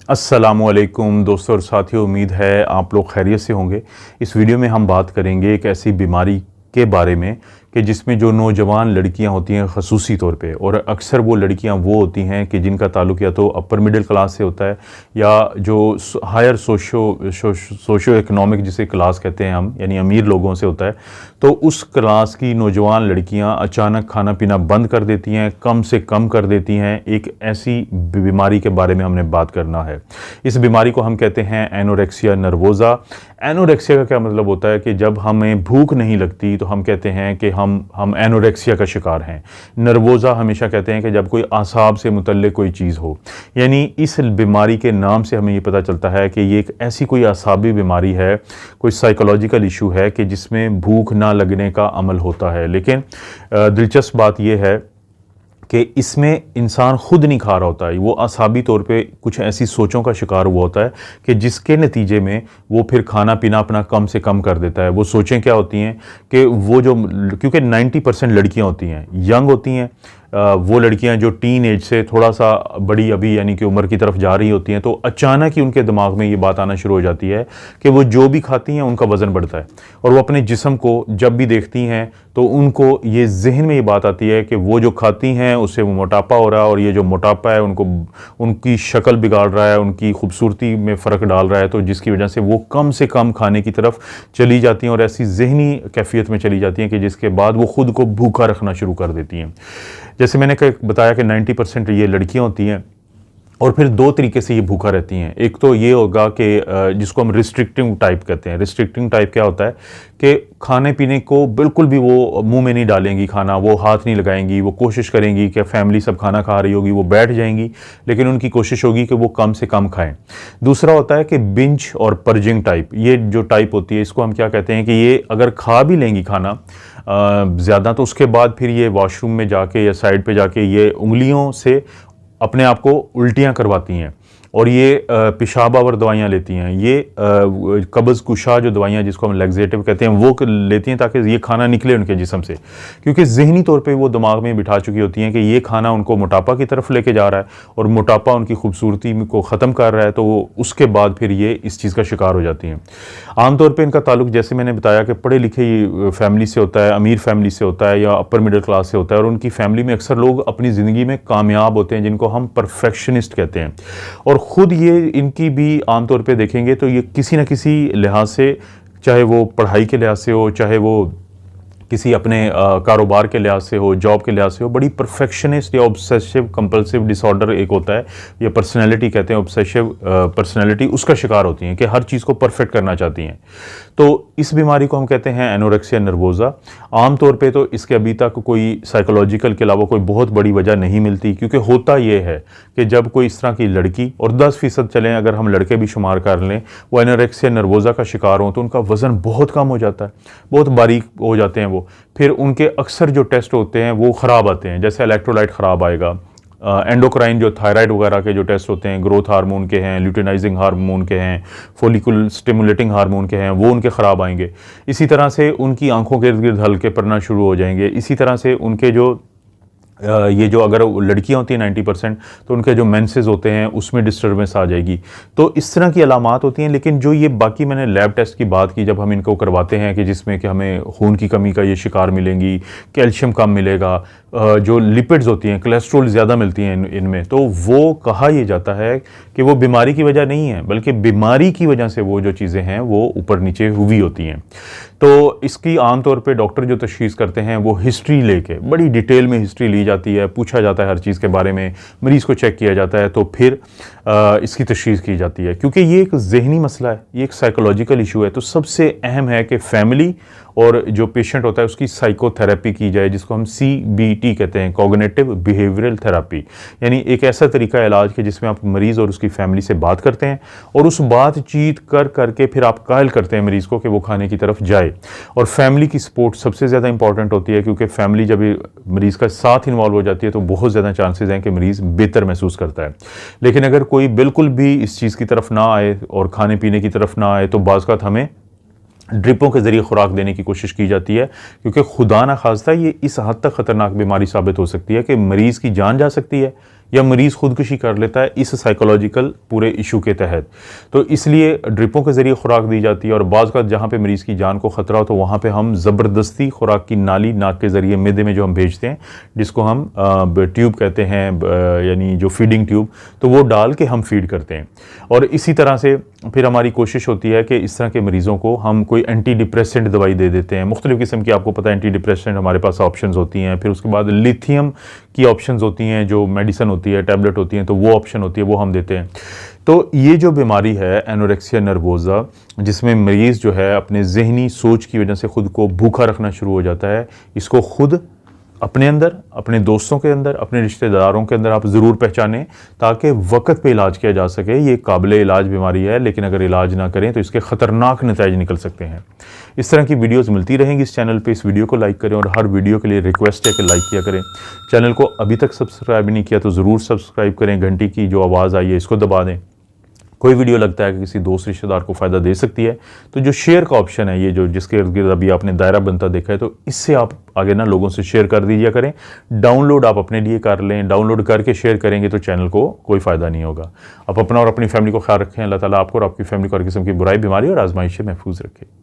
अस्सलामुअलैकुम दोस्तों और साथियों, उम्मीद है आप लोग खैरियत से होंगे। इस वीडियो में हम बात करेंगे एक ऐसी बीमारी के बारे में कि जिसमें जो नौजवान लड़कियां होती हैं ख़ुसूसी तौर पे, और अक्सर वो लड़कियां वो होती हैं कि जिनका ताल्लुक़ या तो अपर मिडिल क्लास से होता है या जो हायर सोशो इकनॉमिक जिसे क्लास कहते हैं हम, यानी अमीर लोगों से होता है। तो उस क्लास की नौजवान लड़कियां अचानक खाना पीना बंद कर देती हैं, कम से कम कर देती हैं। एक ऐसी बीमारी के बारे में हमने बात करना है। इस बीमारी को हम कहते हैं एनोरेक्सिया नर्वोज़ा। एनोरेक्सिया का क्या मतलब होता है कि जब हमें भूख नहीं लगती तो हम कहते हैं कि हम एनोरेक्सिया का शिकार हैं। नर्वोज़ा हमेशा कहते हैं कि जब कोई आसाब से मुतल्लिक कोई चीज़ हो। यानी इस बीमारी के नाम से हमें ये पता चलता है कि ये एक ऐसी कोई आसाबी बीमारी है, कोई साइकोलॉजिकल इशू है कि जिसमें भूख ना लगने का अमल होता है। लेकिन दिलचस्प बात यह है कि इसमें इंसान खुद नहीं खा रहा होता है, वो आसाबी तौर पे कुछ ऐसी सोचों का शिकार हुआ होता है कि जिसके नतीजे में वो फिर खाना पीना अपना कम से कम कर देता है। वो सोचें क्या होती हैं कि वो जो, क्योंकि 90% लड़कियां होती हैं, यंग होती हैं, वो लड़कियां जो टीन एज से थोड़ा सा बड़ी अभी यानी कि उम्र की तरफ जा रही होती हैं, तो अचानक ही उनके दिमाग में ये बात आना शुरू हो जाती है कि वो जो भी खाती हैं उनका वज़न बढ़ता है। और वो अपने जिस्म को जब भी देखती हैं तो उनको ये जहन में ये बात आती है कि वो जो खाती हैं उससे वो मोटापा हो रहा है, और ये जो मोटापा है उनको उनकी शक्ल बिगाड़ रहा है, उनकी खूबसूरती में फ़र्क डाल रहा है। तो जिसकी वजह से वो कम से कम खाने की तरफ चली जाती हैं और ऐसी जहनी कैफियत में चली जाती हैं कि जिसके बाद वो खुद को भूखा रखना शुरू कर देती हैं। जैसे मैंने बताया कि 90% ये लड़कियां होती हैं, और फिर दो तरीके से ये भूखा रहती हैं। एक तो ये होगा कि जिसको हम रिस्ट्रिक्टिंग टाइप कहते हैं। रिस्ट्रिक्टिंग टाइप क्या होता है कि खाने पीने को बिल्कुल भी वो मुंह में नहीं डालेंगी, खाना वो हाथ नहीं लगाएंगी। वो कोशिश करेंगी कि फैमिली सब खाना खा रही होगी, वो बैठ जाएंगी, लेकिन उनकी कोशिश होगी कि वो कम से कम खाएं। दूसरा होता है कि बिंज और पर्जिंग टाइप। ये जो टाइप होती है इसको हम क्या कहते हैं कि ये अगर खा भी लेंगी खाना ज़्यादा, तो उसके बाद फिर ये वॉशरूम में जाके या साइड पे जाके ये उंगलियों से अपने आप को उल्टियाँ करवाती हैं, और ये पेशाब आवर दवाइयाँ लेती हैं। ये कब्ज़ कुशा जो दवाइयाँ जिसको हम लैक्सेटिव कहते हैं वो लेती हैं ताकि ये खाना निकले उनके जिस्म से, क्योंकि ज़हनी तौर पे वो दिमाग में बिठा चुकी होती हैं कि ये खाना उनको मोटापा की तरफ लेके जा रहा है और मोटापा उनकी खूबसूरती को ख़त्म कर रहा है। तो वो उसके बाद फिर ये इस चीज़ का शिकार हो जाती हैं। आमतौर पर इनका ताल्लुक, जैसे मैंने बताया, कि पढ़े लिखे फैमिली से होता है, अमीर फैमिली से होता है या अपर मिडिल क्लास से होता है। और उनकी फैमिली में अक्सर लोग अपनी ज़िंदगी में कामयाब होते हैं जिनको हम परफेक्शनिस्ट कहते हैं। और ख़ुद ये इनकी भी आमतौर पे देखेंगे तो ये किसी न किसी लिहाज से, चाहे वो पढ़ाई के लिहाज से हो, चाहे वो किसी अपने कारोबार के लिहाज से हो, जॉब के लिहाज से हो, बड़ी परफेक्शनिस्ट या ऑब्सेसिव कंपल्सिव डिसऑर्डर एक होता है, या पर्सनैलिटी कहते हैं, ऑब्सेसिव पर्सनैलिटी, उसका शिकार होती हैं कि हर चीज़ को परफेक्ट करना चाहती हैं। तो इस बीमारी को हम कहते हैं एनोरेक्सिया नर्वोज़ा। आमतौर पे तो इसके अभी तक कोई साइकोलॉजिकल के अलावा कोई बहुत बड़ी वजह नहीं मिलती, क्योंकि होता ये है कि जब कोई इस तरह की लड़की, और 10% चलें अगर हम लड़के भी शुमार कर लें, वो एनोरेक्सिया नर्वोज़ा का शिकार हों, तो उनका वज़न बहुत कम हो जाता है, बहुत बारीक हो जाते हैं वो। फिर उनके अक्सर जो टेस्ट होते हैं वो ख़राब आते हैं, जैसे इलेक्ट्रोलाइट ख़राब आएगा, एंडोक्राइन जो थायराइड वगैरह के जो टेस्ट होते हैं, ग्रोथ हार्मोन के हैं, ल्यूटिनाइजिंग हार्मोन के हैं, फोलिकुल स्टिमुलेटिंग हार्मोन के हैं, वो उनके ख़राब आएंगे। इसी तरह से उनकी आंखों के इर्द गिर्द हल्के पड़ना शुरू हो जाएंगे। इसी तरह से उनके जो ये जो, अगर लड़कियां होती हैं 90%, तो उनके जो मेंसेस होते हैं उसमें डिस्टर्बेंस आ जाएगी। तो इस तरह की अलामात होती हैं। लेकिन जो ये बाकी मैंने लैब टेस्ट की बात की, जब हम इनको करवाते हैं कि जिसमें कि हमें खून की कमी का ये शिकार मिलेंगी, कैल्शियम कम मिलेगा, जो लिपिड्स होती हैं, कोलेस्ट्रॉल ज़्यादा मिलती हैं इनमें, तो वो कहा यह जाता है कि वो बीमारी की वजह नहीं है, बल्कि बीमारी की वजह से वो जो चीज़ें हैं वो ऊपर नीचे हुई होती हैं। तो इसकी आमतौर पे डॉक्टर जो तशख़ीस करते हैं वो हिस्ट्री लेके, बड़ी डिटेल में हिस्ट्री ली जाती है, पूछा जाता है हर चीज़ के बारे में, मरीज़ को चेक किया जाता है, तो फिर इसकी तशख़ीस की जाती है। क्योंकि ये एक ज़हनी मसला है, ये एक साइकोलॉजिकल इशू है, तो सबसे अहम है कि फैमिली और जो पेशेंट होता है उसकी साइकोथेरेपी की जाए, जिसको हम CBT कहते हैं, कॉग्निटिव बिहेवियरल थेरेपी। यानी एक ऐसा तरीका इलाज के जिसमें आप मरीज़ और उसकी फैमिली से बात करते हैं, और उस बातचीत करके फिर आप कायल करते हैं मरीज़ को कि वो खाने की तरफ जाए। और फैमिली की सपोर्ट सबसे ज़्यादा इंपॉर्टेंट होती है, क्योंकि फैमिली जब मरीज़ का साथ इन्वॉल्व हो जाती है तो बहुत ज़्यादा चांसेस हैं कि मरीज़ बेहतर महसूस करता है। लेकिन अगर कोई बिल्कुल भी इस चीज़ की तरफ ना आए और खाने पीने की तरफ ना आए, तो बाज़ औक़ात हमें ड्रिपों के ज़रिए खुराक देने की कोशिश की जाती है, क्योंकि खुदा ना खास्ता ये इस हद तक ख़तरनाक बीमारी साबित हो सकती है कि मरीज़ की जान जा सकती है, या मरीज़ खुदकुशी कर लेता है इस साइकोलॉजिकल पूरे इशू के तहत। तो इसलिए ड्रिपों के ज़रिए खुराक दी जाती है और बाज़ का जहाँ पे मरीज़ की जान को ख़तरा हो तो वहाँ पे हम ज़बरदस्ती खुराक की नाली नाक के ज़रिए मैदे में जो हम भेजते हैं, जिसको हम ट्यूब कहते हैं, यानी जो फीडिंग ट्यूब, तो वो डाल के हम फीड करते हैं। और इसी तरह से फिर हमारी कोशिश होती है कि इस तरह के मरीज़ों को हम कोई एंटी डिप्रेसेंट दवाई दे देते हैं। मुख्तलिफ़ किस्म की आपको पता है एंटी डिप्रेसेंट हमारे पास ऑप्शंस होती हैं। फिर उसके बाद लिथियम की ऑप्शंस होती हैं, जो मेडिसिन होती है, टैबलेट होती हैं, तो वो ऑप्शन होती है, वो हम देते हैं। तो ये जो बीमारी है एनोरेक्सिया नर्वोसा, जिसमें मरीज़ जो है अपने ज़हनी सोच की वजह से ख़ुद को भूखा रखना शुरू हो जाता है, इसको खुद अपने अंदर, अपने दोस्तों के अंदर, अपने रिश्तेदारों के अंदर आप ज़रूर पहचानें ताकि वक्त पे इलाज किया जा सके। ये काबिल इलाज बीमारी है, लेकिन अगर इलाज ना करें तो इसके ख़तरनाक नतीजे निकल सकते हैं। इस तरह की वीडियोस मिलती रहेंगी इस चैनल पे। इस वीडियो को लाइक करें और हर वीडियो के लिए रिक्वेस्ट है कि लाइक किया करें। चैनल को अभी तक सब्सक्राइब नहीं किया तो ज़रूर सब्सक्राइब करें। घंटी की जो आवाज़ आई है इसको दबा दें। कोई वीडियो लगता है कि किसी दोस्त रिश्तेदार को फ़ायदा दे सकती है तो जो शेयर का ऑप्शन है, ये जो जिसके इर्द गिर्द अभी आपने दायरा बनता देखा है, तो इससे आप आगे ना लोगों से शेयर कर दीजिए करें। डाउनलोड आप अपने लिए कर लें, डाउनलोड करके शेयर करेंगे तो चैनल को कोई फ़ायदा नहीं होगा। आप अपना और अपनी फैमिली को ख्याल रखें। अल्लाह ताला आपको और आपकी फैमिली को हर किस्म की बुराई, बीमारी और आजमाइश से महफूज रखे।